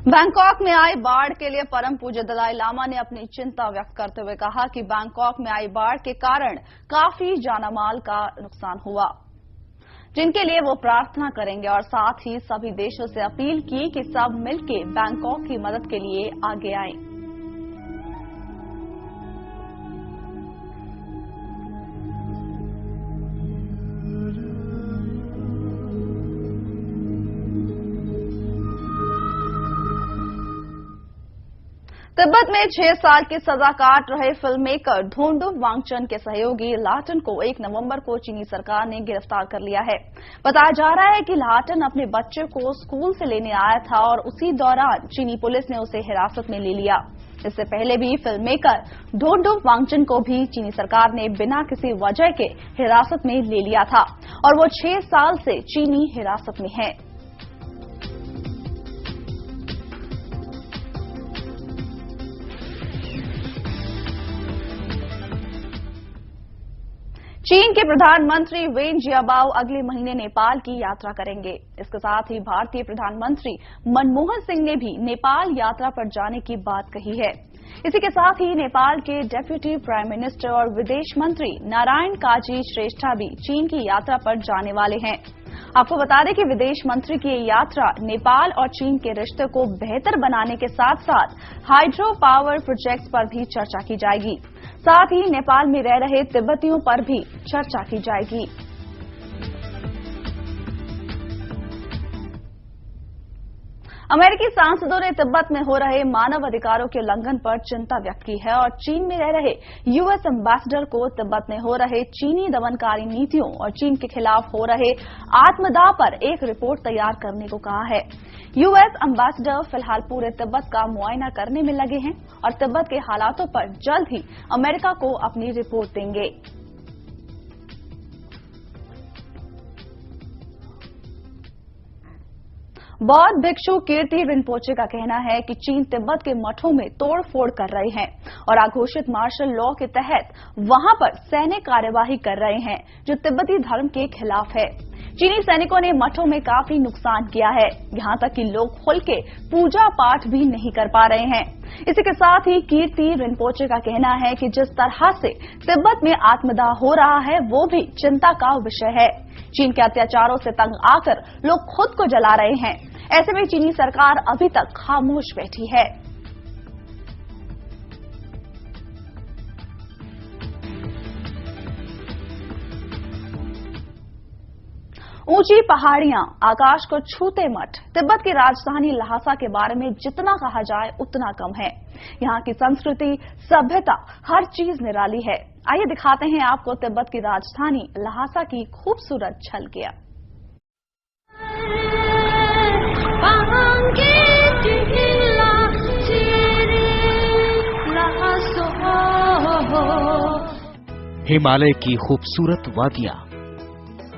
Bangkok में आई बाढ़ के लिए परम पूज्य दलाई लामा ने अपनी चिंता व्यक्त करते हुए कहा कि बैंकॉक में आई बाढ़ के कारण काफी जानामाल का नुकसान हुआ, जिनके लिए वो प्रार्थना करेंगे और साथ ही सभी देशों से अपील की कि सब मिलकर बैंकॉक की मदद के लिए आगे आएं। तिब्बत में 6 साल की सजा काट रहे फिल्म मेकर धोंडुप वांगचन के सहयोगी लाटन को 1 नवंबर को चीनी सरकार ने गिरफ्तार कर लिया है। बताया जा रहा है कि लाटन अपने बच्चे को स्कूल से लेने आया था और उसी दौरान चीनी पुलिस ने उसे हिरासत में ले लिया। इससे पहले भी फिल्म मेकर धोंडुप वांगचन को भी चीनी सरकार ने बिना किसी वजह के हिरासत में ले लिया था और वो 6 साल से चीनी हिरासत में है। चीन के प्रधानमंत्री वेन जियाबाओ अगले महीने नेपाल की यात्रा करेंगे। इसके साथ ही भारतीय प्रधानमंत्री मनमोहन सिंह ने भी नेपाल यात्रा पर जाने की बात कही है। इसी के साथ ही नेपाल के डेप्यूटी प्राइम मिनिस्टर और विदेश मंत्री नारायण काजी श्रेष्ठा भी चीन की यात्रा पर जाने वाले हैं। आपको बता दें कि विदेश मंत्री की ये यात्रा नेपाल और चीन के रिश्ते को बेहतर बनाने के साथ साथ हाइड्रो पावर प्रोजेक्ट्स पर भी चर्चा की जाएगी। साथ ही नेपाल में रह रहे तिब्बतियों पर भी चर्चा की जाएगी। अमेरिकी सांसदों ने तिब्बत में हो रहे मानव अधिकारों के उल्लंघन पर चिंता व्यक्त की है और चीन में रह रहे यूएस एम्बेसडर को तिब्बत में हो रहे चीनी दमनकारी नीतियों और चीन के खिलाफ हो रहे आत्मदाह पर एक रिपोर्ट तैयार करने को कहा है। यूएस एम्बेसडर फिलहाल पूरे तिब्बत का मुआयना करने में लगे हैं और तिब्बत के हालातों पर जल्द ही अमेरिका को अपनी रिपोर्ट देंगे। बौद्ध भिक्षु कीर्ति रिनपोचे का कहना है कि चीन तिब्बत के मठों में तोड़फोड़ कर रहे हैं और आघोषित मार्शल लॉ के तहत वहां पर सैन्य कार्यवाही कर रहे हैं जो तिब्बती धर्म के खिलाफ है। चीनी सैनिकों ने मठों में काफी नुकसान किया है, यहां तक कि लोग खुल के पूजा पाठ भी नहीं कर पा रहे हैं। इसी के साथ ही कीर्ति रिनपोचे का कहना है कि जिस तरह से तिब्बत में आत्मदाह हो रहा है वो भी चिंता का विषय है। चीन के अत्याचारों से तंग आकर लोग खुद को जला रहे हैं। ऐसे में चीनी सरकार अभी तक खामोश बैठी है। ऊंची पहाड़ियां, आकाश को छूते मठ, तिब्बत की राजधानी ल्हासा के बारे में जितना कहा जाए उतना कम है। यहाँ की संस्कृति, सभ्यता, हर चीज निराली है। आइए दिखाते हैं आपको तिब्बत की राजधानी ल्हासा की खूबसूरत झलकियां। हिमालय की खूबसूरत वादियां,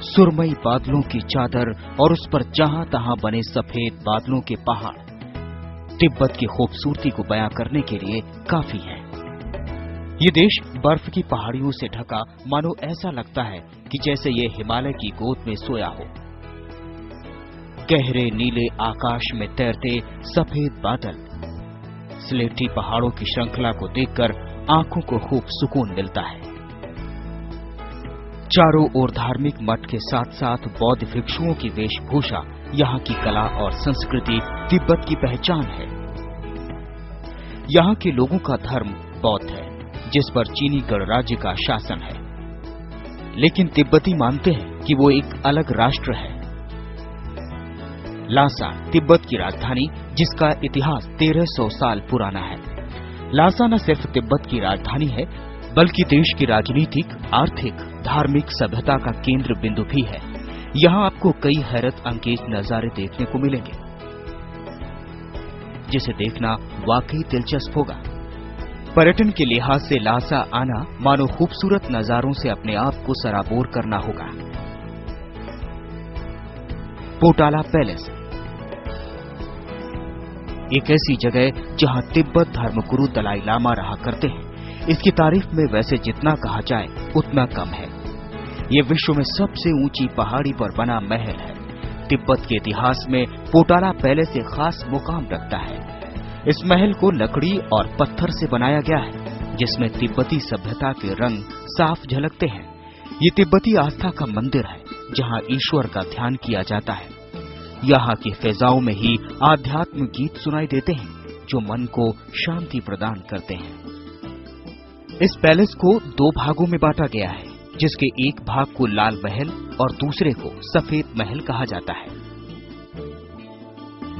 सुरमई बादलों की चादर और उस पर जहां तहां बने सफेद बादलों के पहाड़ तिब्बत की खूबसूरती को बयां करने के लिए काफी है। ये देश बर्फ की पहाड़ियों से ढका, मानो ऐसा लगता है कि जैसे ये हिमालय की गोद में सोया हो। गहरे नीले आकाश में तैरते सफेद बादल, स्लेटी पहाड़ों की श्रृंखला को देखकर आंखों को खूब सुकून मिलता है। चारों ओर धार्मिक मठ के साथ साथ बौद्ध भिक्षुओं की वेशभूषा यहाँ की कला और संस्कृति तिब्बत की पहचान है। यहाँ के लोगों का धर्म बौद्ध है, जिस पर चीनी गणराज्य का शासन है, लेकिन तिब्बती मानते हैं कि वो एक अलग राष्ट्र है। ल्हासा तिब्बत की राजधानी, जिसका इतिहास 1300 साल पुराना है। ल्हासा न सिर्फ तिब्बत की राजधानी है, बल्कि देश की राजनीतिक, आर्थिक, धार्मिक सभ्यता का केंद्र बिंदु भी है। यहाँ आपको कई हैरत अंगेज नजारे देखने को मिलेंगे, जिसे देखना वाकई दिलचस्प होगा। पर्यटन के लिहाज से ल्हासा आना मानो खूबसूरत नजारों से अपने आप को सराबोर करना होगा। पोटाला पैलेस एक ऐसी जगह जहां तिब्बत धर्मगुरु दलाई लामा रहा करते हैं। इसकी तारीफ में वैसे जितना कहा जाए उतना कम है। ये विश्व में सबसे ऊंची पहाड़ी पर बना महल है। तिब्बत के इतिहास में पोटाला पहले से खास मुकाम रखता है। इस महल को लकड़ी और पत्थर से बनाया गया है, जिसमें तिब्बती सभ्यता के रंग साफ झलकते हैं। ये तिब्बती आस्था का मंदिर है, जहां ईश्वर का ध्यान किया जाता है। यहाँ की फिजाओं में ही आध्यात्म गीत सुनाई देते हैं, जो मन को शांति प्रदान करते हैं। इस पैलेस को 2 भागों में बांटा गया है, जिसके एक भाग को लाल महल और दूसरे को सफेद महल कहा जाता है।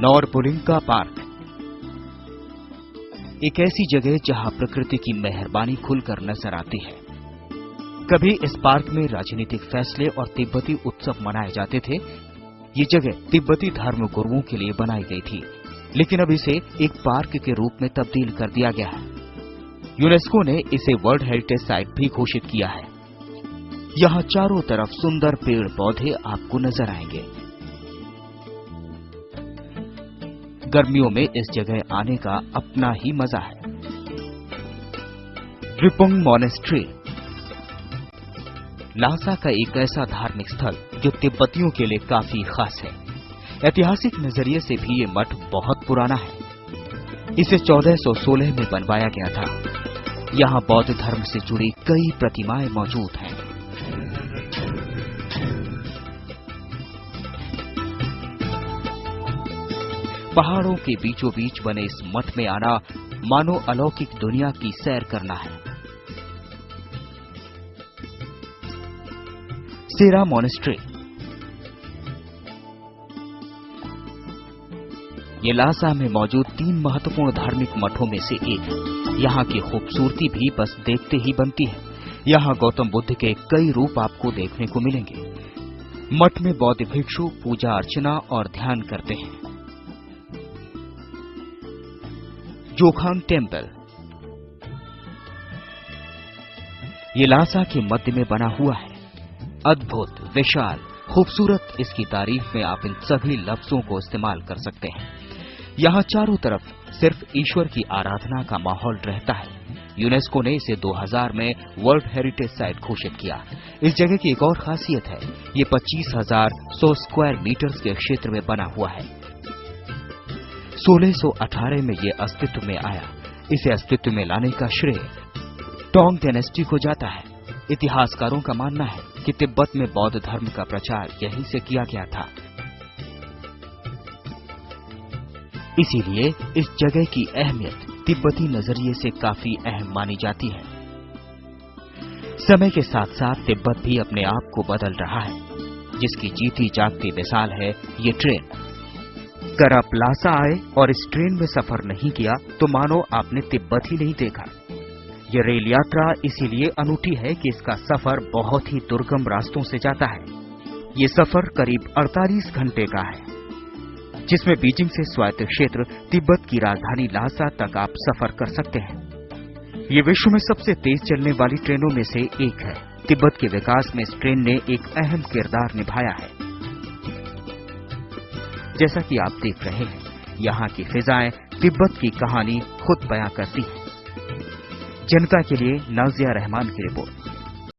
नॉरबुलिंका पार्क एक ऐसी जगह जहां प्रकृति की मेहरबानी खुलकर नजर आती है। कभी इस पार्क में राजनीतिक फैसले और तिब्बती उत्सव मनाए जाते थे। ये जगह तिब्बती धर्म गुरुओं के लिए बनाई गई थी, लेकिन अब इसे एक पार्क के रूप में तब्दील कर दिया गया है। यूनेस्को ने इसे वर्ल्ड हेरिटेज साइट भी घोषित किया है। यहाँ चारों तरफ सुंदर पेड़ पौधे आपको नजर आएंगे। गर्मियों में इस जगह आने का अपना ही मजा है। ट्रिपुंग मॉनेस्ट्री लासा का एक ऐसा धार्मिक स्थल जो तिब्बतियों के लिए काफी खास है। ऐतिहासिक नजरिए से भी ये मठ बहुत पुराना है। इसे 1416 में बनवाया गया था। यहाँ बौद्ध धर्म से जुड़ी कई प्रतिमाएं मौजूद हैं। पहाड़ों के बीचों बीच बने इस मठ में आना मानो अलौकिक दुनिया की सैर करना है। सेरा मॉनेस्ट्री ये लासा में मौजूद 3 महत्वपूर्ण धार्मिक मठों में से एक है। यहाँ की खूबसूरती भी बस देखते ही बनती है। यहाँ गौतम बुद्ध के कई रूप आपको देखने को मिलेंगे। मठ में बौद्ध भिक्षु पूजा अर्चना और ध्यान करते हैं। जोखांग टेम्पल ये लासा के मध्य में बना हुआ है। अद्भुत, विशाल, खूबसूरत, इसकी तारीफ में आप इन सभी लफ्जों को इस्तेमाल कर सकते हैं। यहाँ चारों तरफ सिर्फ ईश्वर की आराधना का माहौल रहता है। यूनेस्को ने इसे 2000 में वर्ल्ड हेरिटेज साइट घोषित किया। इस जगह की एक और खासियत है, ये 25,100 स्क्वायर मीटर्स के क्षेत्र में बना हुआ है। 1618 में ये अस्तित्व में आया। इसे अस्तित्व में लाने का श्रेय टोंग डायनेस्टी को जाता है। इतिहासकारों का मानना है कि तिब्बत में बौद्ध धर्म का प्रचार यहीं से किया गया था। इसीलिए इस जगह की अहमियत तिब्बती नजरिए से काफी अहम मानी जाती है। समय के साथ साथ तिब्बत भी अपने आप को बदल रहा है, जिसकी जीती जागती मिसाल है ये ट्रेन। अगर आप लासा आए और इस ट्रेन में सफर नहीं किया तो मानो आपने तिब्बत ही नहीं देखा। ये रेल यात्रा इसीलिए अनूठी है कि इसका सफर बहुत ही दुर्गम रास्तों से जाता है। ये सफर करीब 48 घंटे का है, जिसमें बीजिंग से स्वायत्त क्षेत्र तिब्बत की राजधानी लासा तक आप सफर कर सकते हैं। ये विश्व में सबसे तेज चलने वाली ट्रेनों में से एक है। तिब्बत के विकास में इस ट्रेन ने एक अहम किरदार निभाया है। जैसा कि आप देख रहे हैं, यहाँ की फिजाएं तिब्बत की कहानी खुद बयां करती हैं। जनता के लिए नाजिया रहमान की रिपोर्ट।